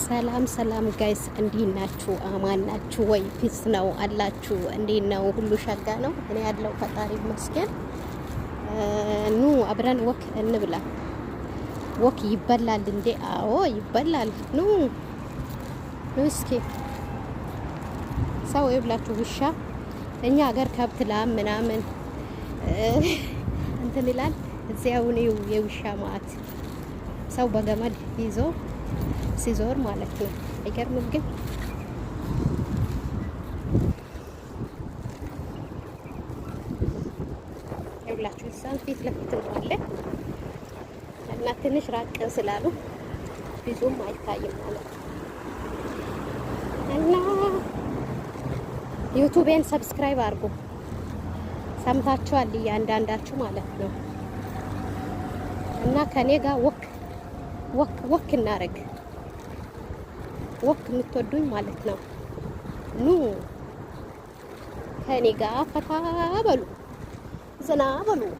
ሰላም ሰላም ጋይስ እንዴት ናችሁ? አማን ናችሁ ወይ? ፒስ ነው አላችሁ? እንዴት ነው? ሁሉ ሸጋ ነው? እኔ ያለው ፈጣሪ ይመስገን። ኑ አብረን ወክ እንብላ። ወክ ይበላል እንዴ? አዎ ይበላል። ኑ እስኪ ሰው ይብላችሁ። ውሻ እኛ ሀገር ከብት ላም ምናምን እንትን ይላል። እዚያው ነው የውሻ ማት ሰው በገመድ ይዞ ሲዞር ማለት ነው። አይገርምም? ግን ይኸውላችሁ እዛን ፊት ለፊት አለ እና ትንሽ ራቅ ስላሉ ብዙም አይታይም ማለት ነው። እና ዩቲዩብን ሰብስክራይብ አድርጉ። ሰምታችኋል እያንዳንዳችሁ ማለት ነው። እና ከኔ ጋር ወክ እናረግ። ወክ የምትወዱኝ ማለት ነው። ኑ ከኔ ጋር ፈታ በሉ፣ ዘና በሉ።